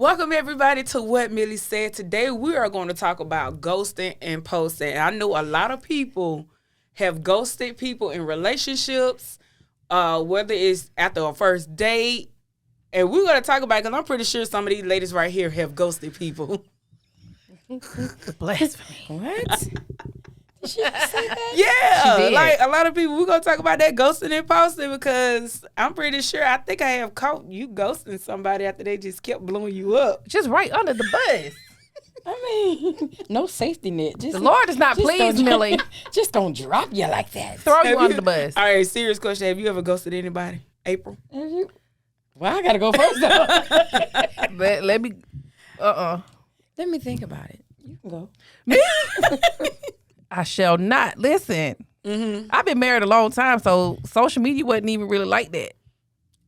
Welcome everybody to What Millie Said. Today we are going to talk about ghosting and posting. I know a lot of people have ghosted people in relationships, whether it's after a first date. And we're going to talk about it because I'm pretty sure some of these ladies right here have ghosted people. Blasphemy. What? Did she say that? Yeah, like a lot of people, we're going to talk about that ghosting and posting because I'm pretty sure, I think I have caught you ghosting somebody after they just kept blowing you up. Just right under the bus. I mean, no safety net. Just, The Lord is not just pleased, gonna- Millie. Just gonna drop you like that. Throw you Have under the bus. All right, serious question. Have you ever ghosted anybody? April? Have you? Well, I gotta go first. Though. Let me. Let me think about it. You can go. I shall not. Listen, I've been married a long time, so social media wasn't even really like that.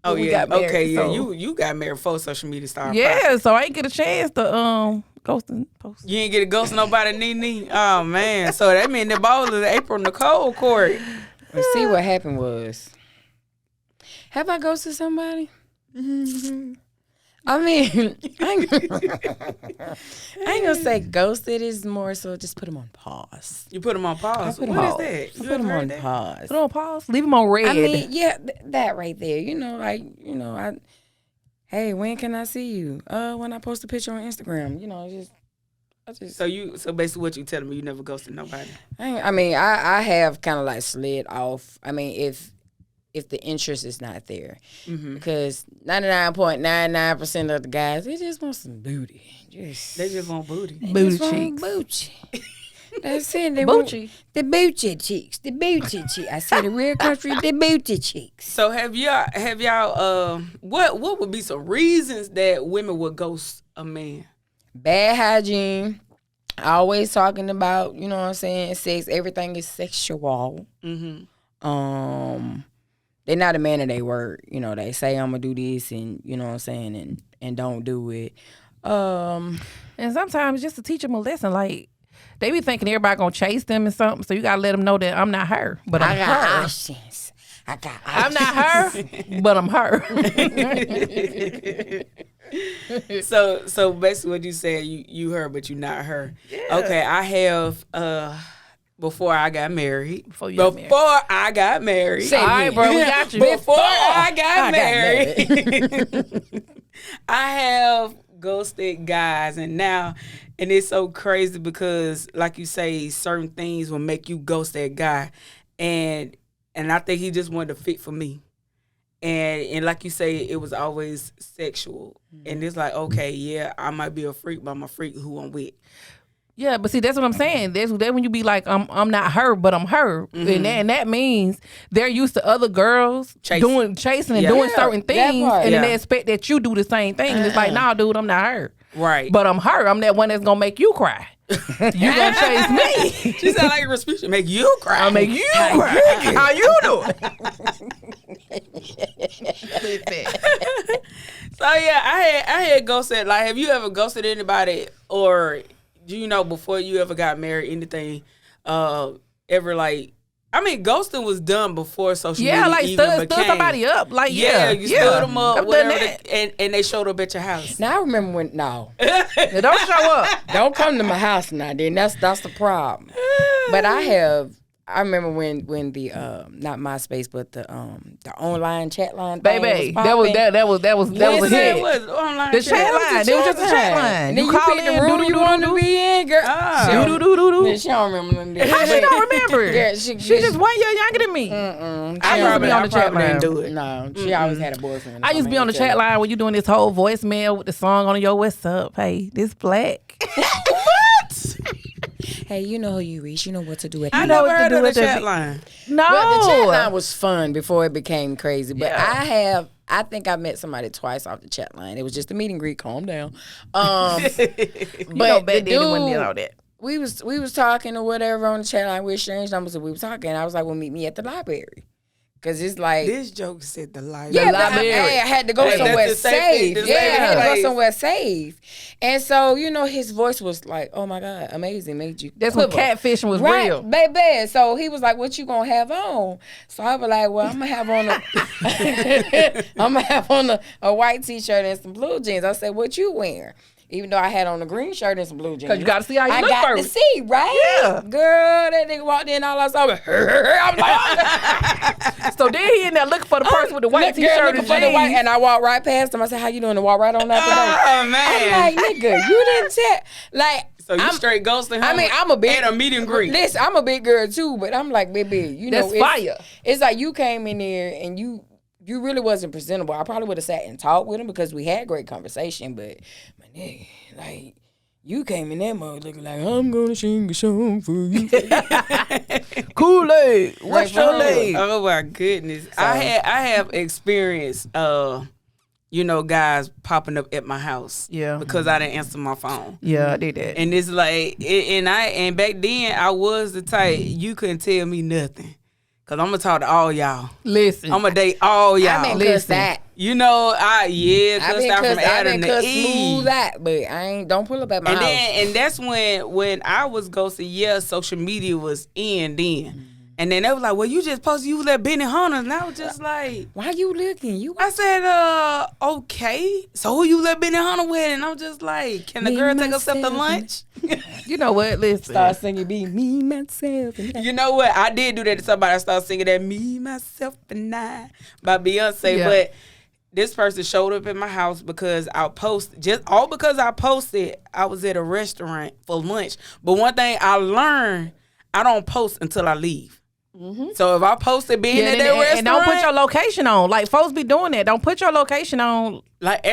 Oh, We yeah. got married, Okay, yeah. so- You got married before social media started. Yeah, so I ain't get a chance to ghost and post. You ain't get a ghost nobody, Nene. Oh, man. So that mean the ball is April Nicole court. Well, see what happened was. Have I ghosted somebody? I mean, I ain't gonna say ghosted. Is more so just put them on pause. You put them on pause. I put 'em What is on- that? I You put ever them heard on that? pause. Put on pause. Leave them on red. I mean, yeah, that right there. Hey, when can I see you? When I post a picture on Instagram. I just. So basically what you telling me, you never ghosted nobody. I have kind of like slid off. I mean, if the interest is not there, because 99.99% of the guys, they just want some booty. They just want booty. Booty just want cheeks. booty. That's it. They Booty. want the booty cheeks. The booty cheeks. I said the real country, the booty cheeks. So have y'all what would be some reasons that women would ghost a man? Bad hygiene. Always talking about, you know what I'm saying, sex. Everything is sexual. They're not a man of their word. You know, they say I'm gonna do this, and you know what I'm saying, and don't do it. And sometimes just to teach them a lesson, like they be thinking everybody gonna chase them and something, so you gotta let them know that I'm not her, but I'm I got her. options. I'm not her, but I'm her. So basically what you said, you her, but you not her. Yeah. Okay, I have before I got married. Before you got married. I got married. Say it All right, again. bro, we got you. Before I got I got married, I have ghosted guys, and it's so crazy because, like you say, certain things will make you ghost that guy, and I think he just wanted to fit for me, and like you say, it was always sexual, and it's like, okay, yeah, I might be a freak, but I'm a freak who I'm with. Yeah, but see, that's what I'm saying. That's when you be like, I'm not her, but I'm her, and that means they're used to other girls chasing and Yeah. doing Yeah, certain that things, part. and then Yeah. they expect that you do the same thing. And it's like, nah, dude, I'm not her, Right. but I'm her. I'm that one that's gonna make you cry. You gonna chase me? She sound like a speech. Make you cry. I'll make you cry. How you doing? So yeah, I had ghosted. Like, have you ever ghosted anybody, or do you know before you ever got married, anything ever like? I mean, ghosting was done before social media Yeah, like even stood became. somebody up. Like You stood them up, I've done whatever, that. and they showed up at your house. Now I remember when. No, They don't show up. don't come to my house now. Then that's the problem. But I remember when the not MySpace, but the online chat line thing Baby, was that was popping. a What that hit. was online The chat. chat line. It was just a chat line. Then you call pick the in, room you want to be in, girl. Ah. She don't- Do-do-do-do-do. Yeah, she don't remember none of that. How she don't remember? Yeah, She just 1 year younger than me. I used to be on the chat didn't line. do it. No, she always had a boyfriend. I used to be on the chat line when you doing this whole voicemail with the song on your "What's up?" Hey, this black. Hey, you know who you reach. You know what to do at I the know never what to heard do of the with that chat line. No, Well, the chat line was fun before it became crazy. But Yeah. I think I met somebody twice off the chat line. It was just a meet and greet. Calm down. you know, But back then the it wasn't dude, all that. we was talking or whatever on the chat line. We exchanged numbers and we were talking. I was like, well, meet me at the library. Cause it's like This joke said the life. yeah, The but library. I had to go Hey, somewhere that's the same thing, safe. the Yeah, I same had to go place. somewhere safe. And so, his voice was like, "Oh my God, amazing, made you." That's when quiver. catfishing was Right, real. baby. So he was like, "What you gonna have on?" So I was like, "Well, I'm gonna have on a white t-shirt and some blue jeans." I said, "What you wearing?" Even though I had on a green shirt and some blue jeans. Cause you gotta see how you I look got first. to see, right? Yeah. Girl, that nigga walked in all I saw was, I'm like, So then he in there looking for the person with the white t-shirt looking and for the white, jeans. and I walked right past him. I said, "How you doing?" And walk right on out the door. Oh man. I'm like, nigga, you didn't tell. Like, so you I'm straight ghosting him? I mean, I'm a big at a meet and greet. Listen, I'm a big girl too, but I'm like, baby, That's fire. It's like you came in there and you really wasn't presentable. I probably would have sat and talked with him because we had great conversation, but my nigga, like. You came in that mode looking like, "I'm gonna sing a song for you." Kool-Aid. What's Right, your right. name? Oh my goodness. I have experienced guys popping up at my house. Yeah. Because I didn't answer my phone. Yeah, I did that. And it's like and back then I was the type you couldn't tell me nothing. Cause I'm gonna talk to all y'all. Listen. I'm gonna date all y'all. I been cussed Listen. that. I I've cussed out from I've Adam been to cussed Eve. smooth that, but I ain't don't pull up at my And house. then that's when I was ghosted, social media was in then. And then they was like, "Well, you just posted you was at Benny Hunter's." And I was just like, Why you looking? You I said, okay. So who you let Benny Hunter with? And I'm just like, can the Me, girl take herself to myself, lunch? You know what? Listen. start singing, "Be me, myself." And You know what? I did do that to somebody. I started singing that "Me, Myself, and I" by Beyonce. Yeah. But this person showed up at my house because I posted. Just all because I posted, I was at a restaurant for lunch. But one thing I learned, I don't post until I leave. So if I posted being at that restaurant, and don't put your location on. Like folks be doing that. Don't put your location on. like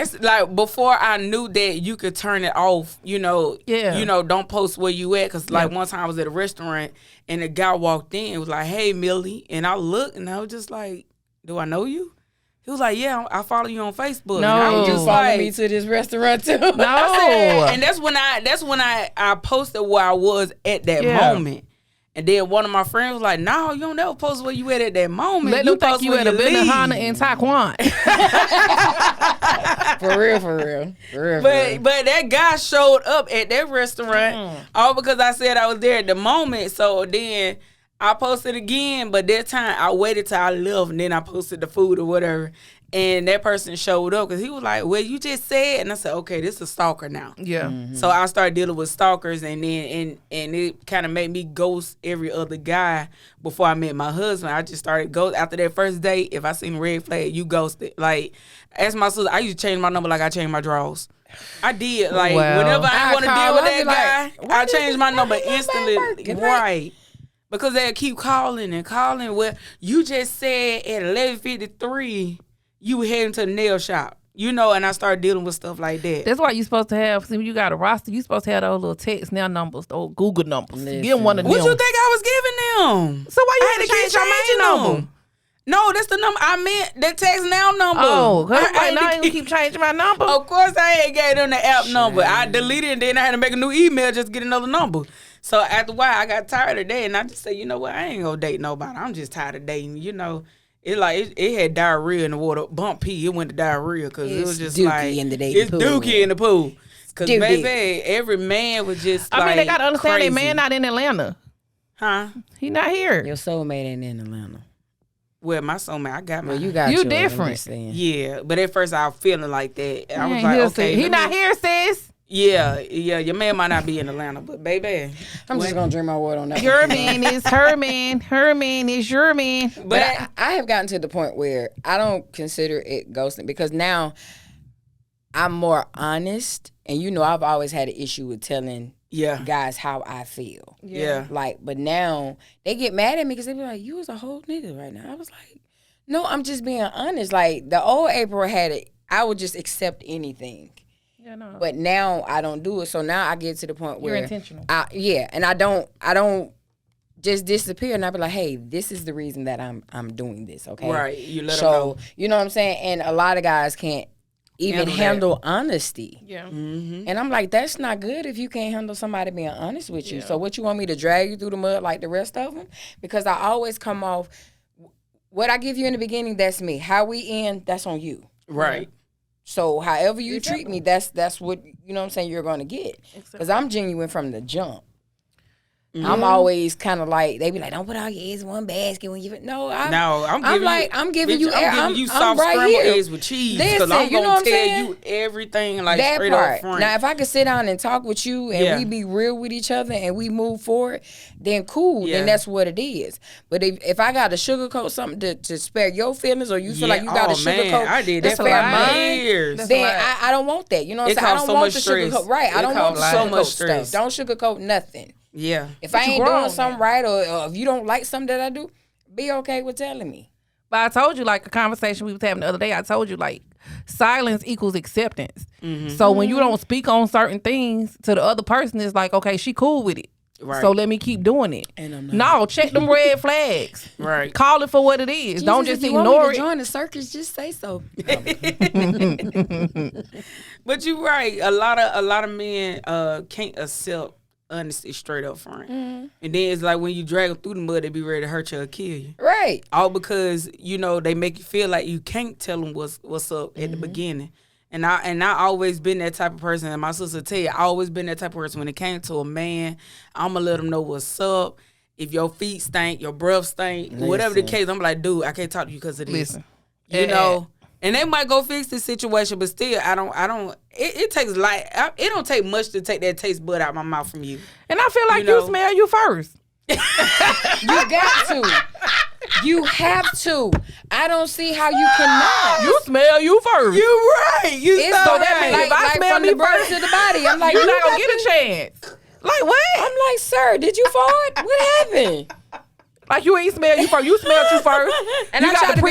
before I knew that you could turn it off, Yeah. don't post where you at. Cause like one time I was at a restaurant and a guy walked in and was like, "Hey, Millie," and I looked and I was just like, "Do I know you?" He was like, "Yeah, I follow you on Facebook." No. and I was you just follow like, me to this restaurant too. No. and that's when I posted where I was at that Yeah. moment. And then one of my friends was like, "No, you don't never post where you at that moment. Let them think post you when at a leave." Benihana in Taekwondo. For real. But that guy showed up at that restaurant all because I said I was there at the moment. So then I posted again, but that time I waited till I left and then I posted the food or whatever. And that person showed up because he was like, "Well, you just said," and I said, "Okay, this is a stalker now." Yeah. So I started dealing with stalkers, and then and it kind of made me ghost every other guy before I met my husband. I just started ghost after that first date. If I seen a red flag, you ghosted. Like, ask my sister. I used to change my number like I changed my drawers. I did. Like Wow. whenever I I want to call, deal with I that be like, guy, why I this change is- my why number this number instantly. ain't working? Right. Because they'll keep calling and calling. Well, you just said at 11:53 you were heading to the nail shop. And I started dealing with stuff like that. That's why you supposed to have. See, when you got a roster, you supposed to have those little text now numbers, those Google numbers. Listen. Give them one of them. What you think I was giving them? So why you I had to keep change your main changing number? them. No, that's the number. I meant the text now number. Oh, cause I like, had now to I ain't gonna keep changing my number. Of course, I ain't gave them the app number. I deleted it, and then I had to make a new email just to get another number. So after a while, I got tired of that, and I just said, you know what? I ain't gonna date nobody. I'm just tired of dating. It had diarrhea in the water. Bump P, it went to diarrhea because it was just Dookie like in the dating it's pool. Dookie in the pool. Because Dookie. baby, every man was just I mean, they gotta understand crazy. that man not in Atlanta. Huh? He not here. Your soulmate ain't in Atlanta. Well, my soulmate, I got my. Well, you got You yours, I'm different. just saying. Yeah, but at first I was feeling like that. I He was ain't like, here, okay, sis. He let not me- here, sis. Yeah, your man might not be in Atlanta, but baby. I'm just gonna drink my water on that. Your one. man is her man. Her man is your man. But I have gotten to the point where I don't consider it ghosting because now I'm more honest, and I've always had an issue with telling Yeah, guys how I feel. yeah. Like, but now they get mad at me because they be like, "You was a whole nigga right now." I was like, "No, I'm just being honest." Like the old April had it, I would just accept anything. Yeah, no. But now I don't do it. So now I get to the point where You're intentional. and I don't just disappear and I be like, "Hey, this is the reason that I'm doing this." Okay, Right. You let 'em so know. you know what I'm saying. And a lot of guys can't even handle honesty. Yeah. Mm-hmm. And I'm like, that's not good if you can't handle somebody being honest with you. So what you want me to drag you through the mud like the rest of them? Because I always come off What I give you in the beginning, that's me. How we end, that's on you. Right. So however you treat me, that's what, you know what I'm saying, you're going to get. Because I'm genuine from the jump. Mm-hmm. I'm always kind of like, they be like, don't put all your eggs in one basket when you. No, I'm giving you soft right scrambled here. eggs with cheese. Listen, I'm you know gonna what I'm tell saying? you everything like That straight part. up front. Now, if I could sit down and talk with you and we be real with each other and we move forward, then cool. Then that's what it is. But if I got to sugarcoat something to spare your feelings, or you feel like you got to sugarcoat I did to that spare for mine, years. then I don't want that. You know what I'm saying? I don't want the sugarcoat. Right. I don't want the sugarcoat stuff. Don't sugarcoat nothing. Yeah. If I ain't doing something right, or if you don't like something that I do, be okay with telling me. But I told you, like a conversation we was having the other day, I told you, like, silence equals acceptance. Mm-hmm. So when you don't speak on certain things to the other person, it's like, okay, she cool with it. Right. So let me keep doing it. And I'm not. No, check them red flags. Right. Call it for what it is. Don't just ignore it. If you want me to join the circus, just say so. But you're right. A lot of men can't accept honesty straight up front. Mm-hmm. And then it's like when you drag them through the mud, they be ready to hurt you or kill you. Right. All because, they make you feel like you can't tell them what's up at the beginning. And I always been that type of person. And my sister tell you, I always been that type of person. When it came to a man, I'm going to let him know what's up. If your feet stink, your breath stink, whatever the case, I'm like, dude, I can't talk to you because of this. Listen. You know? And they might go fix the situation, but still, it takes it don't take much to take that taste bud out of my mouth from you. And I feel like you smell you first. You got to. You have to. I don't see how you cannot. You smell you first. You're right. So that means if I smell from me the bird first to the body, I'm like, you're not gonna get a chance. Like what? I'm like, sir, did you fart? What happened? Like you ain't smell you first. You smelled you first. And I try to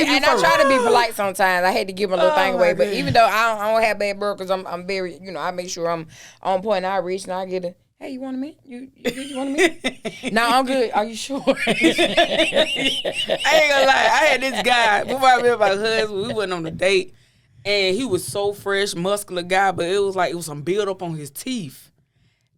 be polite sometimes. I had to give my little thing away. But even though I don't have bad breath, because I'm very, I make sure I'm on point. I reach and I get a, hey, you want a minute? You want a minute? No, I'm good. Are you sure? I ain't gonna lie. I had this guy, before I met my husband, we went on a date. And he was so fresh, muscular guy, but it was some build up on his teeth.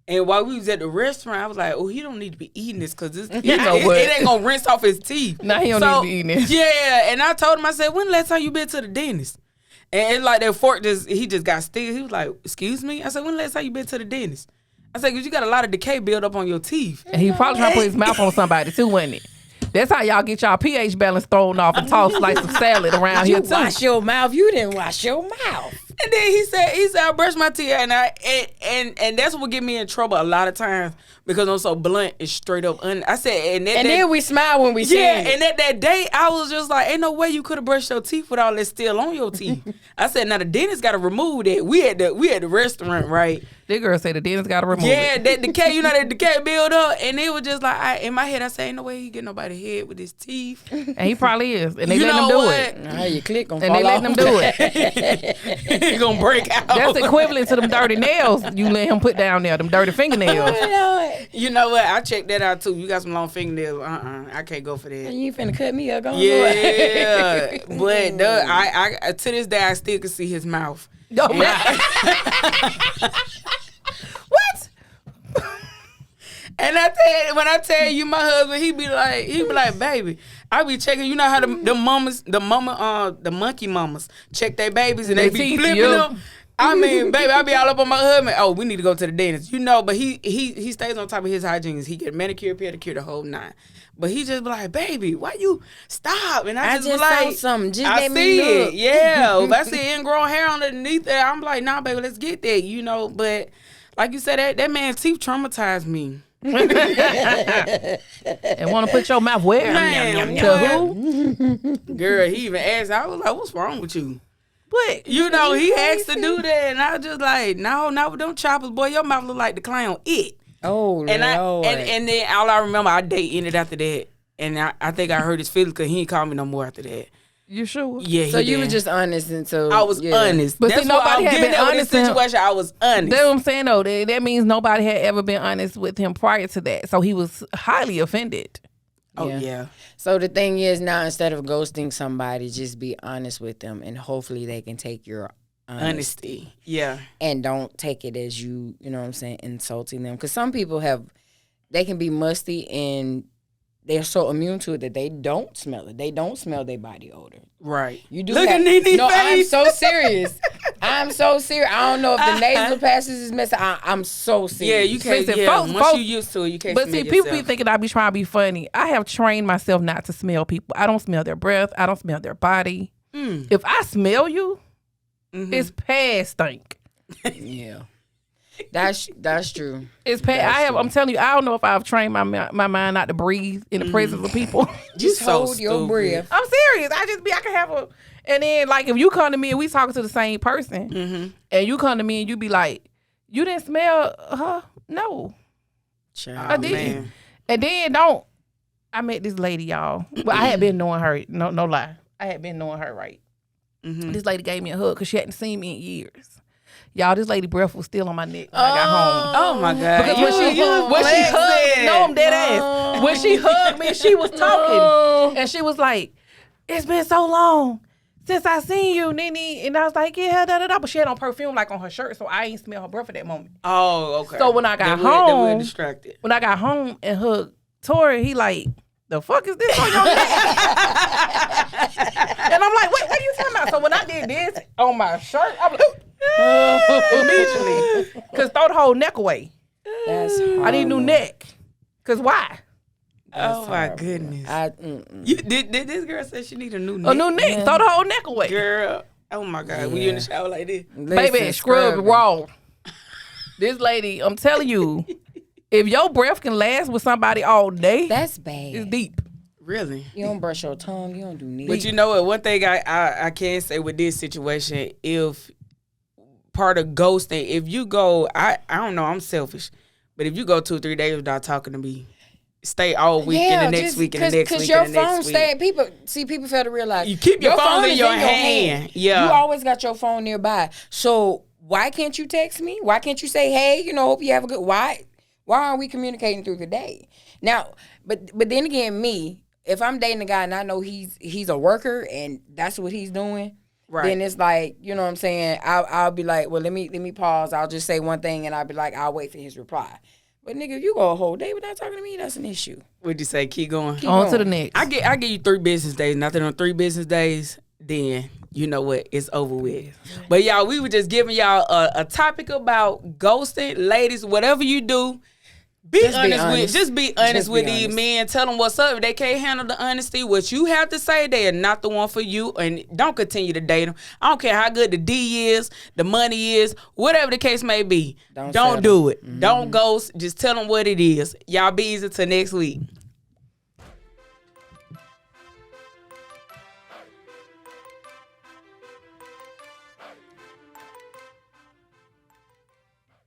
And while we was at the restaurant, I was like, "Oh, he don't need to be eating this because it ain't gonna rinse off his teeth." Nah, he don't need to be eating this. Yeah, and I told him, I said, "When the last time you been to the dentist?" And like that fork he just got still. He was like, "Excuse me?" I said, "When the last time you been to the dentist?" I said, "Cause you got a lot of decay build up on your teeth." And he probably trying to put his mouth on somebody too, wasn't it? That's how y'all get y'all pH balance thrown off and toss slice of salad around here too. You wash your mouth. You didn't wash your mouth. And then he said I brush my teeth, and that's what get me in trouble a lot of times because I'm so blunt and straight up. I said, then we smile when we see it. And at that day, I was just like, ain't no way you could have brushed your teeth with all that still on your teeth. I said, now the dentist got to remove that. We at the restaurant, right? That girl said the dentist got to remove it. Yeah, that decay, that decay build up, and it was just like in my head, I said, ain't no way he get nobody head with his teeth. And he probably is, and they letting him do it. Now you click on, and they letting him do it. He gonna break out. That's equivalent to them dirty nails you let him put down there, them dirty fingernails. You know what? I checked that out too. You got some long fingernails. I can't go for that. You finna cut me up. Yeah, but I to this day I still can see his mouth. Oh, what? And when I tell you my husband, he be like, baby, I be checking. You know how the monkey mamas check their babies and they be flipping them. I mean, baby, I be all up on my husband. Oh, we need to go to the dentist, but he stays on top of his hygiene. He get manicure, pedicure, the whole nine. But he just be like, baby, why you stop? And I just be like, saw something. Just I let me see look. it. Yeah, if I see ingrown hair underneath there, I'm like, nah, baby, let's get that. But like you said, that man's teeth traumatized me. And want to put your mouth where? Man, to who? Girl, he even asked. I was like, what's wrong with you? But he asked to do that, and I was just like, no, don't choppers, boy. Your mouth look like the clown It. Oh, Lord. And then all I remember, our date ended after that, and I think I hurt his feelings because he ain't called me no more after that. You sure? Yeah. So you were just honest until I was honest. But that's see, nobody had been honest in this situation. I was honest. That's what I'm saying though. That means nobody had ever been honest with him prior to that, so he was highly offended. Oh yeah. So the thing is now, instead of ghosting somebody, just be honest with them, and hopefully they can take your honesty. Yeah. And don't take it as you know what I'm saying, insulting them. Because some people they can be musty and they're so immune to it that they don't smell it. They don't smell their body odor. Right. You do. Look at Nene No, I'm face. so serious. I'm so serious. I don't know if the nasal passage is messing. I'm so serious. Yeah, you can't. Listen, Yeah, folks- once folks- you used to it, you can't. But smell see, people be yourself. thinking I be trying to be funny. I have trained myself not to smell people. I don't smell their breath. I don't smell their body. If I smell you, it's past stink. Yeah. That's true. It's past. I'm telling you, I don't know if I've trained my mind not to breathe in the presence of people. Just so hold your stupid. breath. I'm serious. I can have a, and then like if you come to me and we talking to the same person, and you come to me and you be like, you didn't smell her? No, Child, I didn't. man. And then I met this lady, y'all. Well, I had been knowing her. No lie. I had been knowing her, right? This lady gave me a hug because she hadn't seen me in years. Y'all, this lady breath was still on my neck when I got home. Oh my God! Because when she hugged, no, I'm dead ass. When she hugged me, she was talking, and she was like, "It's been so long since I seen you, Nene." And I was like, "Yeah, da da da." But she had on perfume like on her shirt, so I ain't smell her breath at that moment. Oh, okay. So when I got They were home, distracted. when I got home and hugged Tori, he like, "The fuck is this on your neck?" And I'm like, "What are you talking about?" So when I did this on my shirt, I'm like, immediately, cause throw the whole neck away. That's I need a new neck. Cause why? Oh my goodness! You did this girl say she need a new neck? A new neck. Throw the whole neck away. Girl. Oh my God! When you in the shower like this? Baby, scrub raw. This lady, I'm telling you, if your breath can last with somebody all day, That's bad. it's deep. Really? You don't brush your tongue. You don't do But nothing. you know what? One thing I can say with this situation, if part of ghosting, if you go, I don't know, I'm selfish, but if you go 2 or 3 days without talking to me, stay all week and the next week and the next week your and the phone next week. stay. People fail to realize You keep your phone in is your hand. Yeah. You always got your phone nearby. So why can't you text me? Why can't you say, hey, hope you have a good? Why aren't we communicating through the day? Now, but then again, me, if I'm dating a guy and I know he's a worker and that's what he's doing. Right. Then it's like, you know what I'm saying? I'll be like, well, let me pause. I'll just say one thing and I'll be like, I'll wait for his reply. But nigga, if you go a whole day without talking to me, that's an issue. What'd you say? Keep going. On to the next. I give you 3 business days. Nothing on 3 business days, then you know what? It's over with. But y'all, we were just giving y'all a topic about ghosting. Ladies, whatever you do, be honest with these men. Tell them what's up. If they can't handle the honesty, what you have to say, they are not the one for you. And don't continue to date them. I don't care how good the D is, the money is, whatever the case may be. Don't do it. Don't ghost. Just tell them what it is. Y'all be easy till next week.